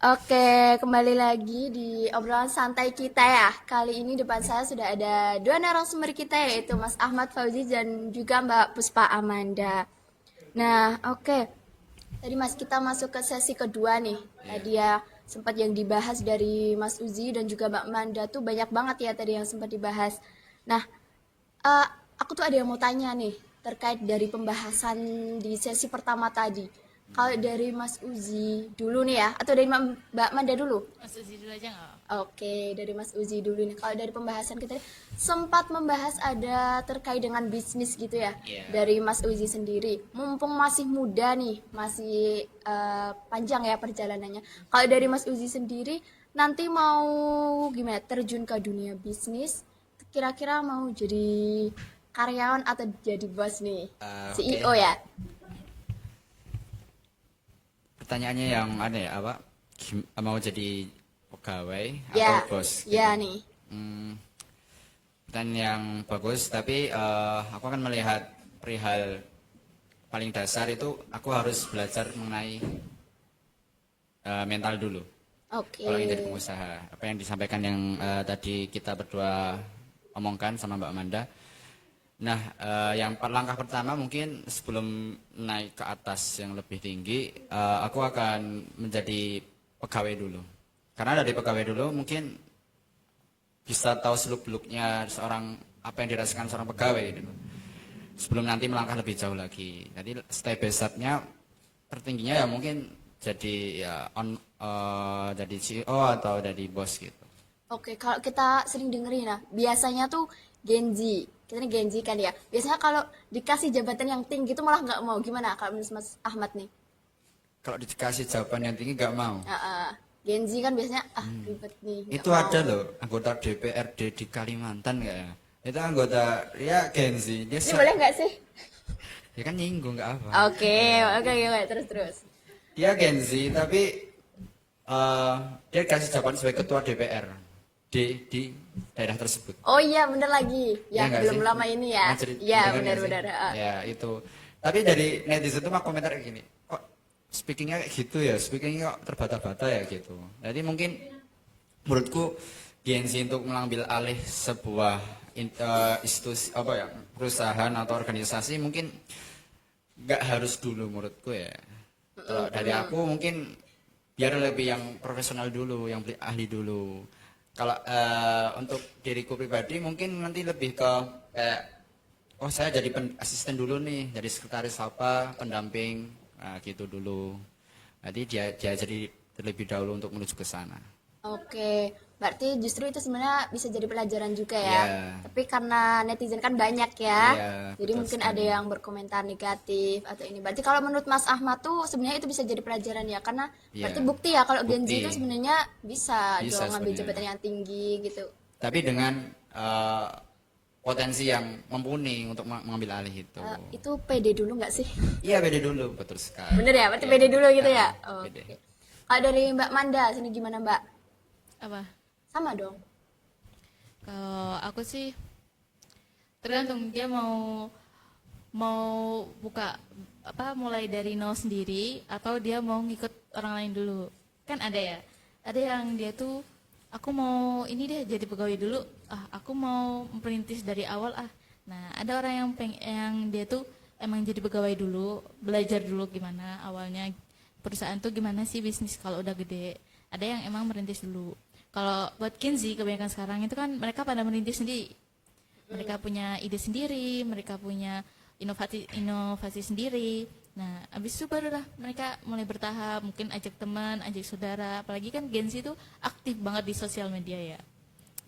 Oke, kembali lagi di obrolan santai kita ya. Kali ini depan saya sudah ada dua narasumber kita yaitu Mas Ahmad Fauzi dan juga Mbak Puspa Amanda. Nah, oke. Tadi Mas kita masuk ke sesi kedua nih. Iya. Tadi ya sempat yang dibahas dari Mas Uzi dan juga Mbak Amanda tuh banyak banget ya tadi yang sempat dibahas. Nah, eh, aku tuh ada yang mau tanya nih terkait dari pembahasan di sesi pertama tadi. Kalau dari Mas Uzi dulu nih ya, atau dari Mbak Manda dulu? Mas Uzi dulu aja nggak? Oke, dari Mas Uzi dulu nih. Kalau dari pembahasan kita sempat membahas ada terkait dengan bisnis gitu ya. Iya. Dari Mas Uzi sendiri. Mumpung masih muda nih, masih panjang ya perjalanannya. Kalau dari Mas Uzi sendiri nanti mau gimana terjun ke dunia bisnis? Kira-kira mau jadi karyawan atau jadi bos nih? Oke. CEO ya? Pertanyaannya yang aneh ya, apa? Mau jadi pegawai atau Ya, bos gitu? ya nih. Hmm, Pertanyaan yang bagus, tapi aku akan melihat perihal paling dasar itu aku harus belajar mengenai mental dulu. Oke. Kalau ingin jadi pengusaha, apa yang disampaikan yang tadi kita berdua omongkan sama Mbak Amanda. Nah, yang langkah pertama mungkin sebelum naik ke atas yang lebih tinggi, aku akan menjadi pegawai dulu. Karena dari pegawai dulu mungkin bisa tahu seluk-beluknya seorang apa yang dirasakan seorang pegawai gitu. Sebelum nanti melangkah lebih jauh lagi. Jadi step by step-nya tertingginya ya mungkin jadi ya jadi CEO atau jadi bos gitu. Oke, kalau kita sering dengerin nah, biasanya tuh Gen Z, kita nih Gen Z kan ya. Biasanya kalau dikasih jabatan yang tinggi itu malah nggak mau. Gimana kalau menurut Mas Ahmad nih? Kalau dikasih jawaban yang tinggi nggak mau. Gen Z kan biasanya ribet nih, nggak Itu mau. ada loh anggota DPRD di Kalimantan kayaknya. Itu anggota ya Gen Z. Ini boleh nggak sih? Ya kan nyinggung nggak apa. Oke, Ya. oke, oke, terus terus. Dia Gen Z tapi eh, dia kasih jawaban sebagai ketua DPR di daerah tersebut. Oh iya, bener lagi. Ya Yang nggak belum sih? lama ini ya. Iya, Dengar nggak sih? benar-benar. Ya itu. Tapi dari netizen itu mah komentar kayak gini. Kok speakingnya kayak gitu ya? Speakingnya kok terbata-bata ya gitu. Jadi mungkin menurutku Gen Z untuk mengambil alih sebuah institusi apa ya perusahaan atau organisasi mungkin nggak harus dulu menurutku ya. Kalau dari aku mungkin biar lebih yang profesional dulu, yang ahli dulu. Kalau untuk diriku pribadi mungkin nanti lebih ke kayak oh saya jadi asisten dulu nih, jadi sekretaris apa, pendamping, nah, gitu dulu. Nanti dia jadi terlebih dahulu untuk menuju ke sana. Oke, berarti justru itu sebenarnya bisa jadi pelajaran juga ya. Iya, Tapi karena netizen kan banyak ya, iya, jadi betul mungkin ada sekali. yang berkomentar negatif atau ini. Berarti kalau menurut Mas Ahmad tuh sebenarnya itu bisa jadi pelajaran ya, karena berarti Iya, bukti ya kalau Gen Z itu bukti sebenarnya bisa bisa dong ngambil jabatan sebenarnya. yang tinggi gitu. Tapi dengan eh, potensi yang mumpuni untuk mengambil alih itu. Itu pede dulu nggak sih? Iya, beda dulu, betul sekali. Bener ya, berarti Iya, pede dulu gitu ya. beda. Oke. Kalau dari Mbak Manda sini gimana Mbak? Apa? Sama dong. Kalau aku sih tergantung dia mau mau buka apa mulai dari nol sendiri atau dia mau ngikut orang lain dulu. Kan ada ya. Ada yang dia tuh aku mau ini deh jadi pegawai dulu. Ah, aku mau memperintis dari awal ah. Nah, ada orang yang yang dia tuh emang jadi pegawai dulu, belajar dulu gimana awalnya perusahaan tuh gimana sih bisnis kalau udah gede. Ada yang emang merintis dulu. Kalau buat Kenzi kebanyakan sekarang itu kan mereka pada merintis sendiri. Mereka punya ide sendiri, mereka punya inovasi inovasi sendiri. Nah, habis itu barulah mereka mulai bertahap, mungkin ajak teman, ajak saudara. Apalagi kan Gen Z itu aktif banget di sosial media ya.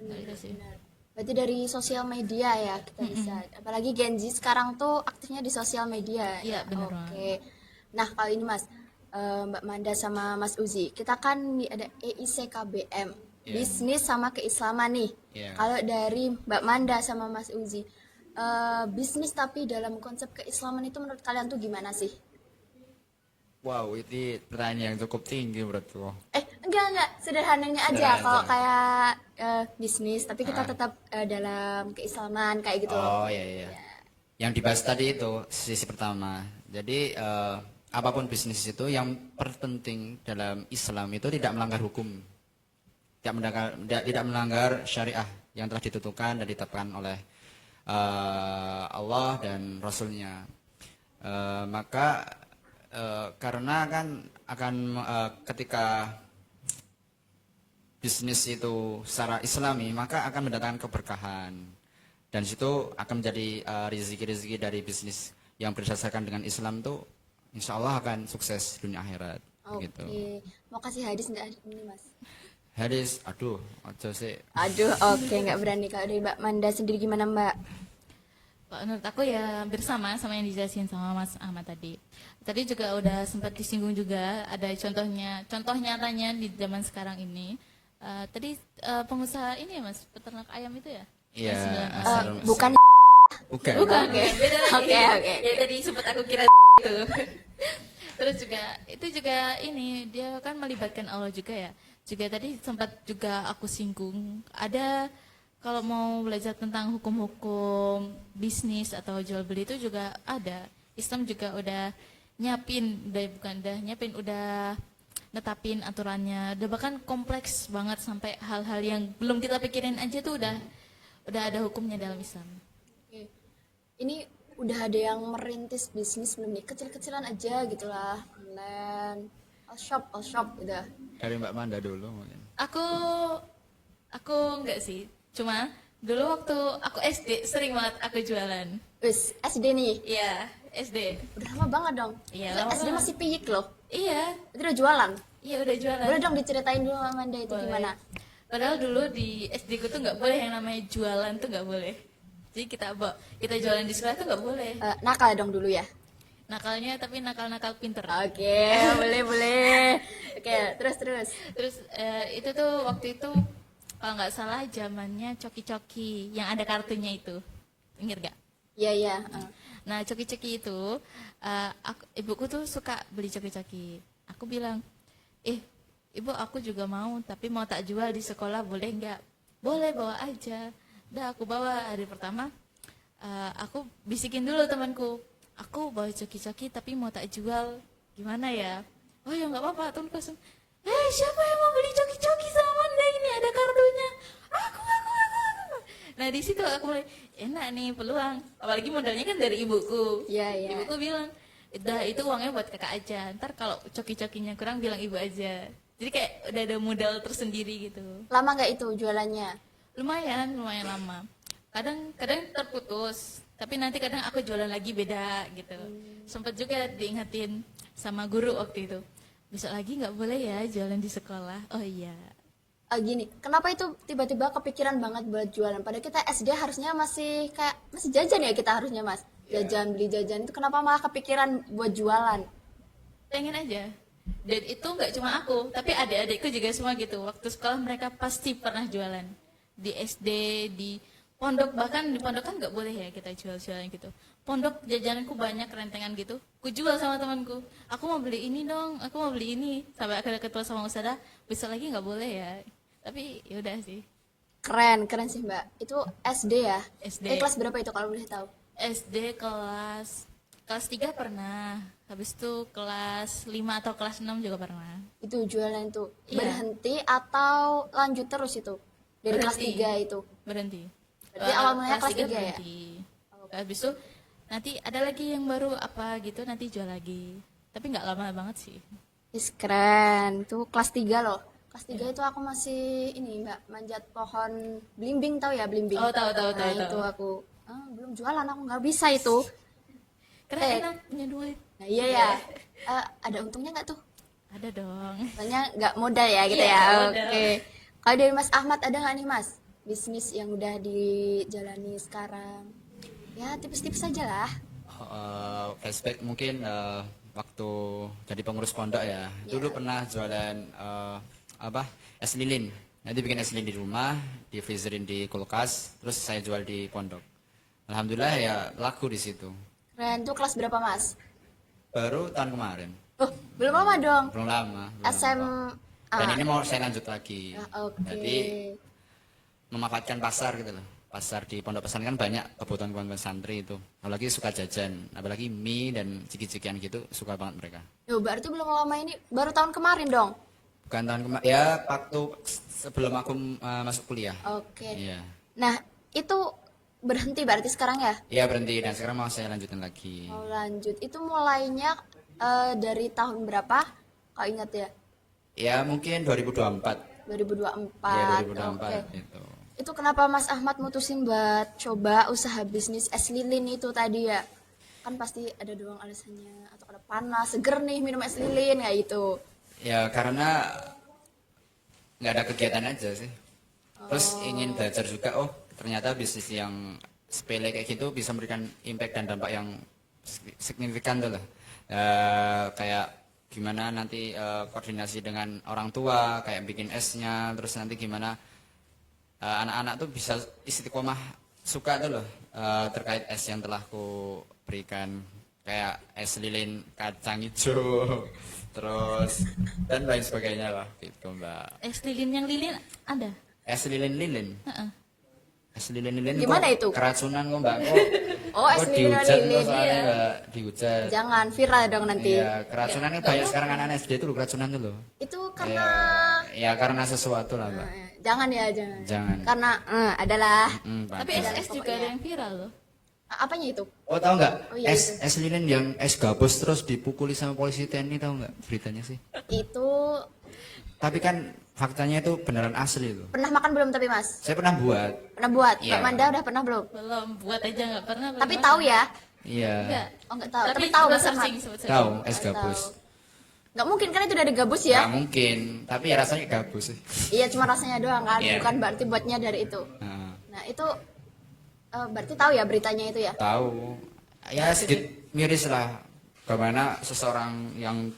Nah, itu sih. Benar. Berarti dari sosial media ya kita bisa. Apalagi Gen Z sekarang tuh aktifnya di sosial media ya. Iya, bener banget. Oke. Nah, kalau ini Mas, Mbak Manda sama Mas Uzi, kita kan ada EICKBM, Iya, bisnis sama keislaman nih. iya. Kalau dari Mbak Manda sama Mas Uzi, bisnis tapi dalam konsep keislaman itu menurut kalian tuh gimana sih? Wow, itu pertanyaan yang cukup tinggi menurutku. Enggak, sederhananya aja. Sederhana Kalau aja. kayak bisnis, tapi kita Ah. tetap dalam keislaman kayak gitu loh. Oh iya iya. Yang dibahas tadi itu sisi pertama. Jadi apapun bisnis itu yang terpenting dalam Islam itu tidak melanggar hukum, tidak melanggar syariah yang telah ditentukan dan ditetapkan oleh Allah dan Rasulnya. Maka karena kan akan ketika bisnis itu secara Islami maka akan mendatangkan keberkahan, dan situ akan menjadi rezeki-rezeki dari bisnis yang berdasarkan dengan Islam tuh insya Allah akan sukses dunia akhirat. Oke. Gitu. Mau kasih hadis nggak ini Mas? Hadis, aduh, aja sih. Aduh, oke, nggak berani. Kalau dari Mbak Manda sendiri gimana Mbak? Kalau menurut aku ya bersama sama yang dijelasin sama Mas Ahmad tadi. Tadi juga udah sempat disinggung juga, ada contoh nyatanya di zaman sekarang ini. Tadi pengusaha ini ya Mas, peternak ayam itu ya? Iya. Yang 9 Eh, orang. bukan. Bukan. Bukan, beda lagi. Oke, oke. Ya tadi sempat aku kira itu. Terus juga itu juga ini dia kan melibatkan Allah juga ya. Juga tadi sempat juga aku singgung ada kalau mau belajar tentang hukum-hukum bisnis atau jual beli itu juga ada. Islam juga udah udah netapin aturannya. Udah bahkan kompleks banget sampai hal-hal yang belum kita pikirin aja tuh udah ada hukumnya dalam Islam. Oke. Ini udah ada yang merintis bisnis belum nih? Kecil-kecilan aja gitulah. Online, all shop udah. Dari Mbak Manda dulu mungkin. Aku enggak sih. Cuma dulu waktu aku SD sering banget aku jualan. Wis, SD nih. Iya, SD. Udah lama banget dong. Iya, Itu lama SD banget. masih piyik loh. Iya, Itu udah jualan. iya udah jualan. Boleh dong diceritain dulu Mbak Manda itu Boleh. gimana? Padahal dulu di SD ku tuh nggak boleh yang namanya jualan tuh nggak boleh. Jadi kita jualan di sekolah tuh nggak boleh. Nakal dong dulu ya. Nakalnya tapi nakal pinter. Oke, boleh. Oke, terus. Terus itu tuh waktu itu kalau nggak salah zamannya coki-coki yang ada kartunya itu. Ingat gak? Iya. Nah, coki-coki itu ibuku tuh suka beli coki-coki. Aku bilang, ibu aku juga mau, tapi mau tak jual di sekolah boleh nggak? Boleh, bawa aja. Udah aku bawa hari pertama. Aku bisikin dulu temanku, aku bawa coki-coki tapi mau tak jual, gimana ya? Oh ya nggak apa-apa, tunggu kosong. Siapa yang mau beli coki-coki sama Manda ini? Ada kartunya. Aku. Nah di situ aku mulai enak nih peluang. Apalagi modalnya kan dari ibuku. Iya. Ibuku bilang, udah itu uangnya buat kakak aja. Ntar kalau coki-cokinya kurang bilang ibu aja. Jadi kayak udah ada modal tersendiri gitu. Lama nggak itu jualannya? Lumayan lama. Kadang terputus. Tapi nanti kadang aku jualan lagi beda gitu. Sempat juga diingetin sama guru waktu itu. Besok lagi nggak boleh ya jualan di sekolah. Oh iya. Gini, kenapa itu tiba-tiba kepikiran banget buat jualan? Padahal kita SD harusnya masih jajan ya kita harusnya Mas. Jajan, beli jajan itu kenapa malah kepikiran buat jualan? Pengen aja. Dan itu nggak cuma aku, tapi adik-adikku juga semua gitu. Waktu sekolah mereka pasti pernah jualan. Di SD, di pondok, bahkan di pondok kan nggak boleh ya kita jual-jualan gitu. Pondok jajananku banyak rentengan gitu. Ku jual sama temanku. Aku mau beli ini dong, aku mau beli ini. Sampai akhirnya ketemu sama ustadzah, besok lagi nggak boleh ya. Tapi yaudah sih. Keren sih Mbak. Itu SD ya? SD. Kelas berapa itu kalau boleh tahu? SD kelas 3 pernah. Habis itu kelas 5 atau kelas 6 juga pernah. Itu jualan itu Iya. berhenti atau lanjut terus itu? Dari kelas 3 itu. Berhenti. Berarti awal mulanya kelas 3 ya? berhenti. Habis itu nanti ada lagi yang baru apa gitu nanti jual lagi. Tapi nggak lama banget sih. Is keren. Itu kelas 3 loh. Kelas 3 itu aku masih ini Mbak, manjat pohon belimbing, tahu ya belimbing? Oh, tahu. Nah, itu aku belum jualan, aku nggak bisa itu. Karena enak punya duit. Nah iya ya. Ada untungnya nggak tuh? Ada dong. Soalnya nggak modal ya gitu Iya, ya. nggak modal. Oke. Kalau dari Mas Ahmad ada nggak nih Mas bisnis yang udah dijalani sekarang? Ya tipis-tipis aja lah. Flashback mungkin waktu jadi pengurus pondok ya. Dulu pernah jualan es lilin. Nanti bikin es lilin di rumah, di freezerin di kulkas, terus saya jual di pondok. Alhamdulillah ya laku di situ. Keren. Itu kelas berapa Mas? Baru tahun kemarin. Oh belum lama dong. Belum lama. belum SMA. lama. Dan ini mau saya lanjut lagi. Oke. Jadi memanfaatkan pasar gitu loh. pasar di pondok pesantren kan banyak kebutuhan santri itu. Apalagi suka jajan, apalagi mie dan ciki-cikian gitu suka banget mereka. Yo, berarti belum lama ini, baru tahun kemarin dong. Bukan tahun kemarin, ya waktu sebelum aku masuk kuliah. Oke. Iya. Nah, itu berhenti berarti sekarang ya? Iya berhenti dan sekarang mau saya lanjutin lagi. Mau lanjut. Itu mulainya dari tahun berapa? Kau ingat ya? Ya mungkin 2024. 2024. Iya 2024 Oke. itu. Itu kenapa Mas Ahmad mutusin buat coba usaha bisnis es lilin itu tadi ya? Kan pasti ada doang alasannya, atau ada panas, seger nih minum es lilin kayak gitu. Ya karena nggak ada kegiatan aja sih. Terus ingin belajar juga, oh ternyata bisnis yang sepele kayak gitu bisa memberikan impact dan dampak yang signifikan tuh lah. Kayak gimana nanti koordinasi dengan orang tua, kayak bikin esnya, terus nanti gimana anak-anak tuh bisa istiqomah suka tuh loh terkait es yang telah ku berikan, kayak es lilin kacang hijau, terus dan lain sebagainya lah gitu mbak. Es lilin yang lilin ada. Es lilin-lilin. Heeh. Es lilin-lilin Gimana kok itu? keracunan kok mbak, kok Oh, es kok lilin dihujat kok lilin, soalnya iya. mbak, dihujat. Jangan viral dong nanti. Iya, keracunan kan banyak sekarang anak-anak SD itu loh keracunan tuh loh. Itu karena Ya karena sesuatu lah mbak. jangan ya, jangan. Jangan. Karena adalah Tapi Pak. es juga ada yang viral loh. apanya itu? Oh tahu nggak? Oh, iya, Es lilin yang es gabus terus dipukuli sama polisi TNI, tahu nggak beritanya sih? Itu Tapi kan faktanya itu beneran asli loh. pernah makan belum tapi Mas? Saya pernah buat. Pernah buat? Iya. Mbak Manda udah pernah belum? Belum buat aja nggak pernah. belum Tapi makan. tahu ya? Iya. Enggak. Oh enggak tahu. Tapi Tapi tahu coba Mas Ahmad. searching. Tahu es Tahu. gabus. Nggak mungkin kan itu dari gabus Nggak ya? mungkin. Tapi ya rasanya gabus sih. Iya cuma rasanya doang kan, Iya. bukan berarti buatnya dari itu. Nah, Nah itu berarti tahu ya beritanya itu ya? tahu. Ya sedikit miris lah. Bagaimana seseorang yang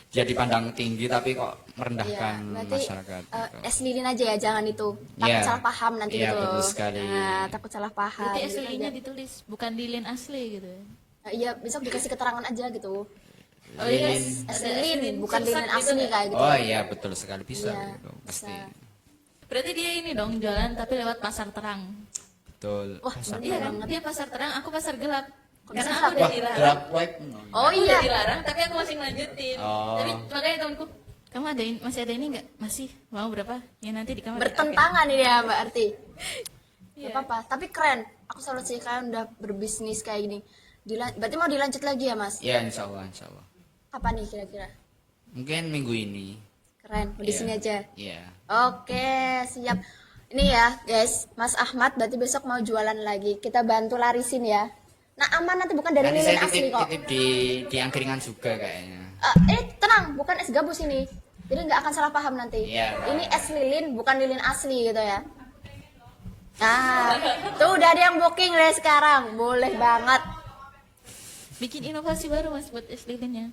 dia dipandang tinggi tapi kok merendahkan berarti masyarakat. gitu. es lilin aja ya, jangan itu. Takut Iya. salah paham nanti Iya, gitu. betul sekali. Nah, takut salah paham. Berarti es gitu lilinnya aja. ditulis bukan lilin asli gitu. Iya, besok dikasih keterangan aja gitu. Oh iya, Lilin. Es ada lilin, bukan susah lilin gitu asli nggak? kayak gitu. Oh iya betul sekali bisa Iya, gitu, pasti. bisa. Berarti dia ini dong jualan tapi lewat pasar terang. Betul. Wah, Pasar Iya kan? banget. Dia pasar terang, aku pasar gelap. Kok Karena bisa aku gelap? udah Wah, dilarang. gelap web. Oh Aku iya. udah dilarang tapi aku masih lanjutin. Oh. Tapi makanya temanku, kamu ada masih ada ini nggak? Masih mau berapa? Ya nanti di kamar. Bertentangan ini ya Mbak Arti. Iya. Gak apa-apa, tapi keren. Aku salut sih kalian udah berbisnis kayak gini. Berarti mau dilanjut lagi ya Mas? Ya insya Allah, insya Allah. Kapan nih kira-kira? Mungkin minggu ini. Keren, mau di sini Iya. aja. Iya. Oke, siap. Ini ya, guys, Mas Ahmad berarti besok mau jualan lagi. Kita bantu larisin ya. Nah, aman nanti bukan dari Nanti lilin saya asli titip, kok. titip di angkringan juga kayaknya. Tenang, bukan es gabus ini. Jadi nggak akan salah paham nanti. Iya. Ini es lilin, bukan lilin asli gitu ya. Nah, tuh udah ada yang booking deh sekarang. Boleh banget. Bikin inovasi baru Mas buat es lilinnya.